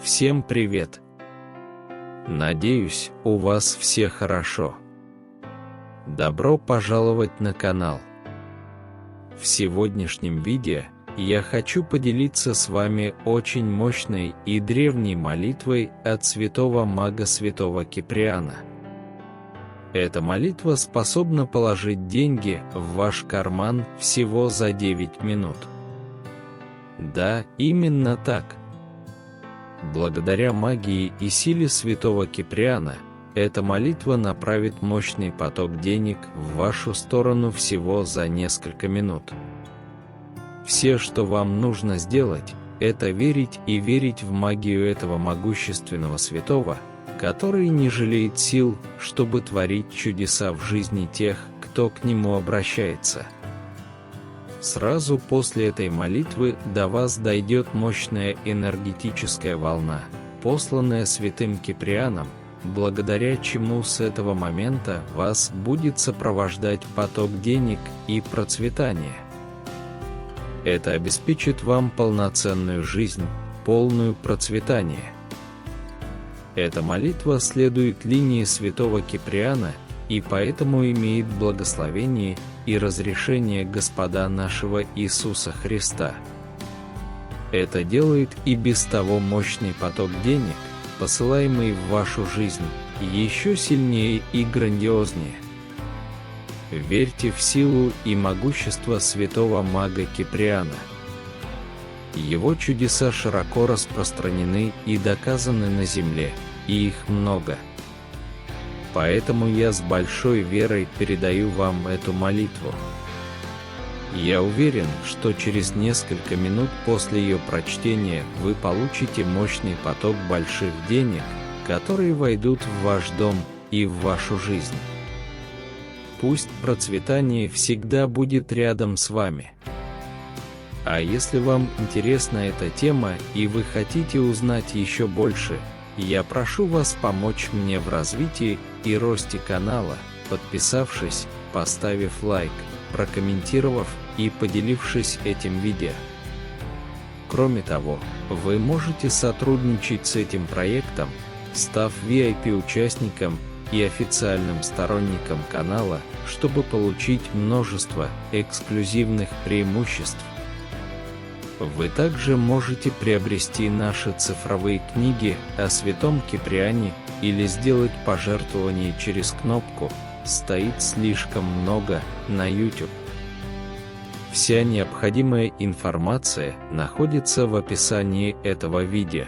Всем привет! Надеюсь, у вас все хорошо. Добро пожаловать на канал. В сегодняшнем видео я хочу поделиться с вами очень мощной и древней молитвой от святого мага святого Киприана. Эта молитва способна положить деньги в ваш карман всего за 9 минут. Да, именно так. Благодаря магии и силе святого Киприана, эта молитва направит мощный поток денег в вашу сторону всего за несколько минут. Все, что вам нужно сделать, это верить и верить в магию этого могущественного святого, который не жалеет сил, чтобы творить чудеса в жизни тех, кто к нему обращается. Сразу после этой молитвы до вас дойдет мощная энергетическая волна, посланная святым Киприаном, благодаря чему с этого момента вас будет сопровождать поток денег и процветание. Это обеспечит вам полноценную жизнь, полную процветания. Эта молитва следует линии святого Киприана и поэтому имеет благословение и разрешение Господа нашего Иисуса Христа. Это делает и без того мощный поток денег, посылаемый в вашу жизнь, еще сильнее и грандиознее. Верьте в силу и могущество святого мага Киприана. Его чудеса широко распространены и доказаны на земле, и их много. Поэтому я с большой верой передаю вам эту молитву. Я уверен, что через несколько минут после ее прочтения вы получите мощный поток больших денег, которые войдут в ваш дом и в вашу жизнь. Пусть процветание всегда будет рядом с вами. А если вам интересна эта тема и вы хотите узнать еще больше, я прошу вас помочь мне в развитии и росте канала, подписавшись, поставив лайк, прокомментировав и поделившись этим видео. Кроме того, вы можете сотрудничать с этим проектом, став VIP-участником и официальным сторонником канала, чтобы получить множество эксклюзивных преимуществ. Вы также можете приобрести наши цифровые книги о святом Киприане или сделать пожертвование через кнопку «Стоит слишком много» на YouTube. Вся необходимая информация находится в описании этого видео.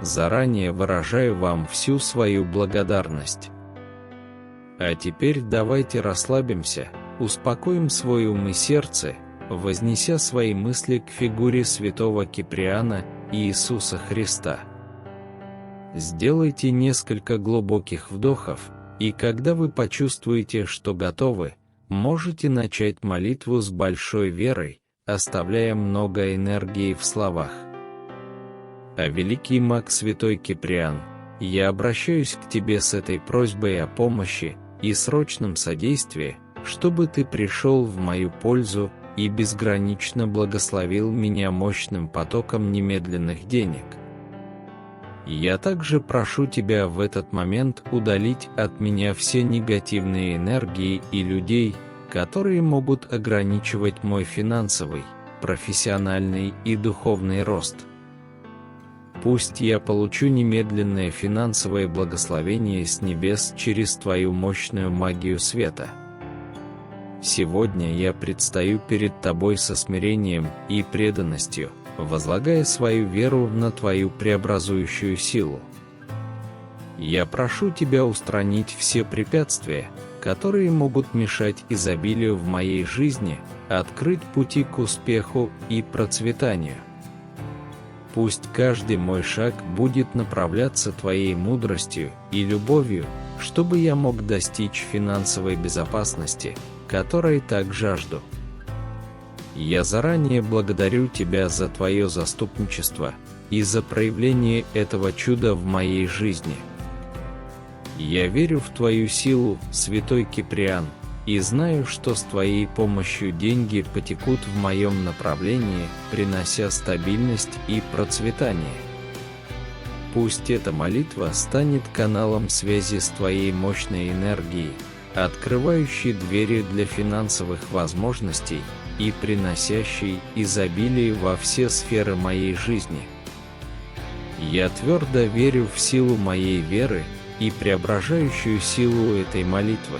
Заранее выражаю вам всю свою благодарность. А теперь давайте расслабимся, успокоим свой ум и сердце, вознеся свои мысли к фигуре святого Киприана и Иисуса Христа. Сделайте несколько глубоких вдохов, и когда вы почувствуете, что готовы, можете начать молитву с большой верой, оставляя много энергии в словах. А великий маг святой Киприан, я обращаюсь к тебе с этой просьбой о помощи и срочном содействии, чтобы ты пришел в мою пользу и безгранично благословил меня мощным потоком немедленных денег. Я также прошу тебя в этот момент удалить от меня все негативные энергии и людей, которые могут ограничивать мой финансовый, профессиональный и духовный рост. Пусть я получу немедленное финансовое благословение с небес через твою мощную магию света. Сегодня я предстаю перед тобой со смирением и преданностью, возлагая свою веру на твою преобразующую силу. Я прошу тебя устранить все препятствия, которые могут мешать изобилию в моей жизни, открыть пути к успеху и процветанию. Пусть каждый мой шаг будет направляться твоей мудростью и любовью, чтобы я мог достичь финансовой безопасности, которой так жажду. Я заранее благодарю тебя за твое заступничество и за проявление этого чуда в моей жизни. Я верю в твою силу, святой Киприан, и знаю, что с твоей помощью деньги потекут в моем направлении, принося стабильность и процветание. Пусть эта молитва станет каналом связи с твоей мощной энергией, открывающей двери для финансовых возможностей и приносящей изобилие во все сферы моей жизни. Я твердо верю в силу моей веры и преображающую силу этой молитвы.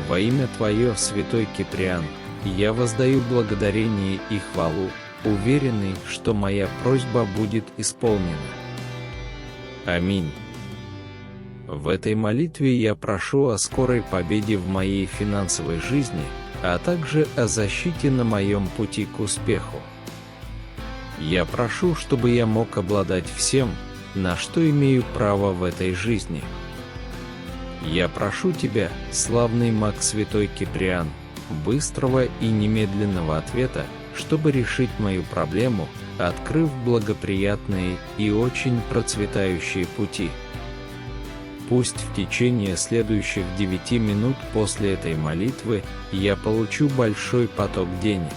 Во имя Твое, святой Киприан, я воздаю благодарение и хвалу, уверенный, что моя просьба будет исполнена. Аминь. В этой молитве я прошу о скорой победе в моей финансовой жизни, а также о защите на моем пути к успеху. Я прошу, чтобы я мог обладать всем, на что имею право в этой жизни. Я прошу Тебя, славный маг святой Киприан, быстрого и немедленного ответа, чтобы решить мою проблему, открыв благоприятные и очень процветающие пути. Пусть в течение следующих 9 минут после этой молитвы я получу большой поток денег.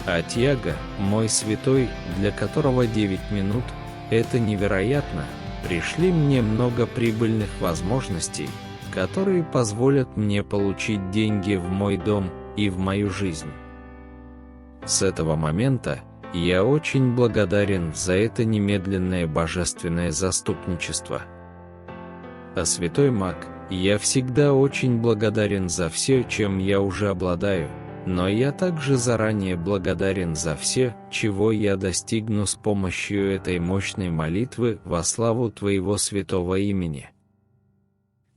А Тьяго, мой святой, для которого 9 минут – это невероятно, пришли мне много прибыльных возможностей, которые позволят мне получить деньги в мой дом и в мою жизнь. С этого момента я очень благодарен за это немедленное божественное заступничество. А святой маг, я всегда очень благодарен за все, чем я уже обладаю, но я также заранее благодарен за все, чего я достигну с помощью этой мощной молитвы во славу Твоего святого имени.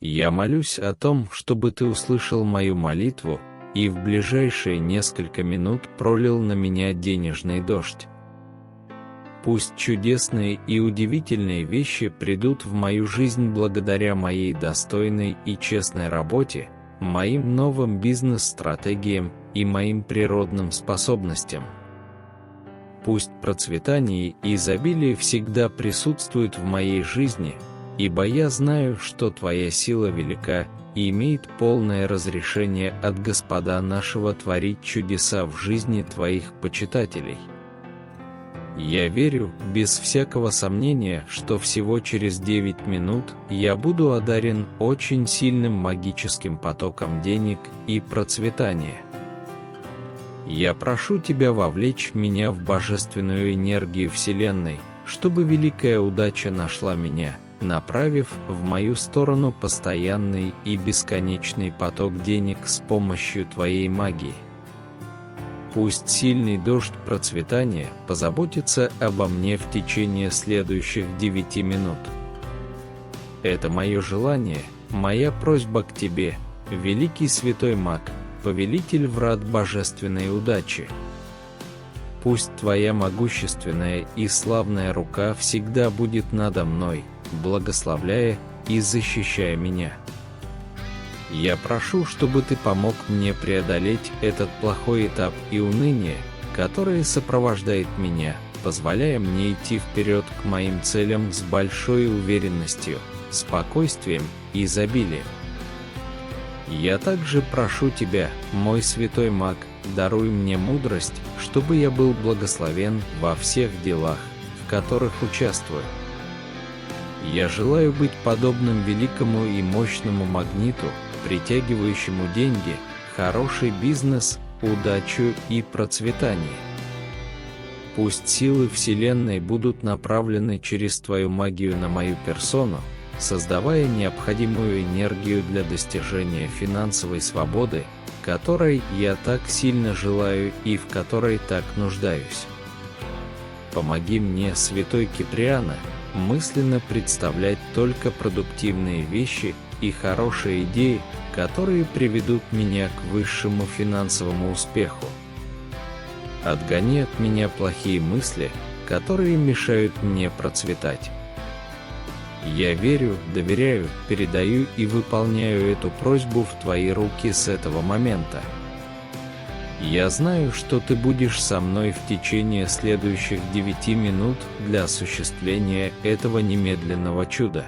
Я молюсь о том, чтобы Ты услышал мою молитву и в ближайшие несколько минут пролил на меня денежный дождь. Пусть чудесные и удивительные вещи придут в мою жизнь благодаря моей достойной и честной работе, моим новым бизнес-стратегиям и моим природным способностям. Пусть процветание и изобилие всегда присутствуют в моей жизни, ибо я знаю, что Твоя сила велика и имеет полное разрешение от Господа нашего творить чудеса в жизни Твоих почитателей. Я верю, без всякого сомнения, что всего через 9 минут я буду одарен очень сильным магическим потоком денег и процветания. Я прошу Тебя вовлечь меня в божественную энергию Вселенной, чтобы великая удача нашла меня, направив в мою сторону постоянный и бесконечный поток денег с помощью Твоей магии. Пусть сильный дождь процветания позаботится обо мне в течение следующих 9 минут. Это мое желание, моя просьба к Тебе, великий святой маг, повелитель врат божественной удачи. Пусть Твоя могущественная и славная рука всегда будет надо мной, благословляя и защищая меня. Я прошу, чтобы Ты помог мне преодолеть этот плохой этап и уныние, которое сопровождает меня, позволяя мне идти вперед к моим целям с большой уверенностью, спокойствием и изобилием. Я также прошу Тебя, мой святой маг, даруй мне мудрость, чтобы я был благословен во всех делах, в которых участвую. Я желаю быть подобным великому и мощному магниту, притягивающему деньги, хороший бизнес, удачу и процветание. Пусть силы Вселенной будут направлены через Твою магию на мою персону, создавая необходимую энергию для достижения финансовой свободы, которой я так сильно желаю и в которой так нуждаюсь. Помоги мне, святой Киприана, мысленно представлять только продуктивные вещи и хорошие идеи, которые приведут меня к высшему финансовому успеху. Отгони от меня плохие мысли, которые мешают мне процветать. Я верю, доверяю, передаю и выполняю эту просьбу в Твои руки с этого момента. Я знаю, что Ты будешь со мной в течение следующих 9 минут для осуществления этого немедленного чуда.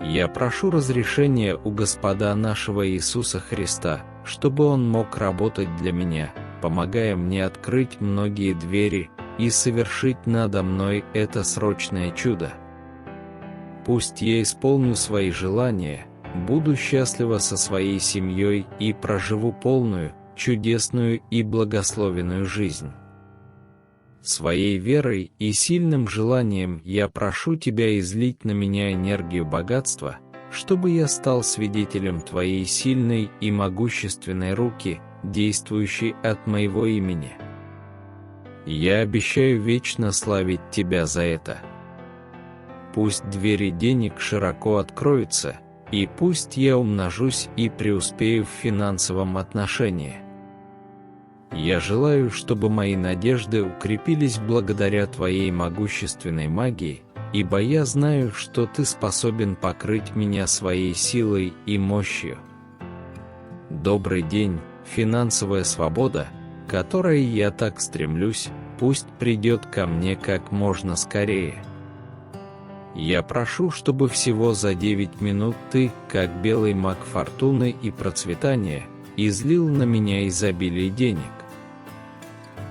Я прошу разрешения у Господа нашего Иисуса Христа, чтобы Он мог работать для меня, помогая мне открыть многие двери, и совершить надо мной это срочное чудо. Пусть я исполню свои желания, буду счастлива со своей семьей и проживу полную, чудесную и благословенную жизнь. Своей верой и сильным желанием я прошу Тебя излить на меня энергию богатства, чтобы я стал свидетелем Твоей сильной и могущественной руки, действующей от моего имени. Я обещаю вечно славить Тебя за это. Пусть двери денег широко откроются, и пусть я умножусь и преуспею в финансовом отношении. Я желаю, чтобы мои надежды укрепились благодаря Твоей могущественной магии, ибо я знаю, что Ты способен покрыть меня своей силой и мощью. Добрый день, финансовая свобода, к которой я так стремлюсь, пусть придет ко мне как можно скорее. Я прошу, чтобы всего за 9 минут Ты, как белый маг фортуны и процветания, излил на меня изобилие денег.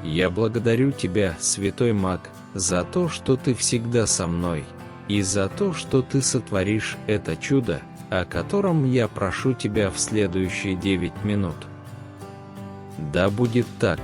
Я благодарю Тебя, святой маг, за то, что Ты всегда со мной, и за то, что Ты сотворишь это чудо, о котором я прошу Тебя в следующие 9 минут. Да будет так.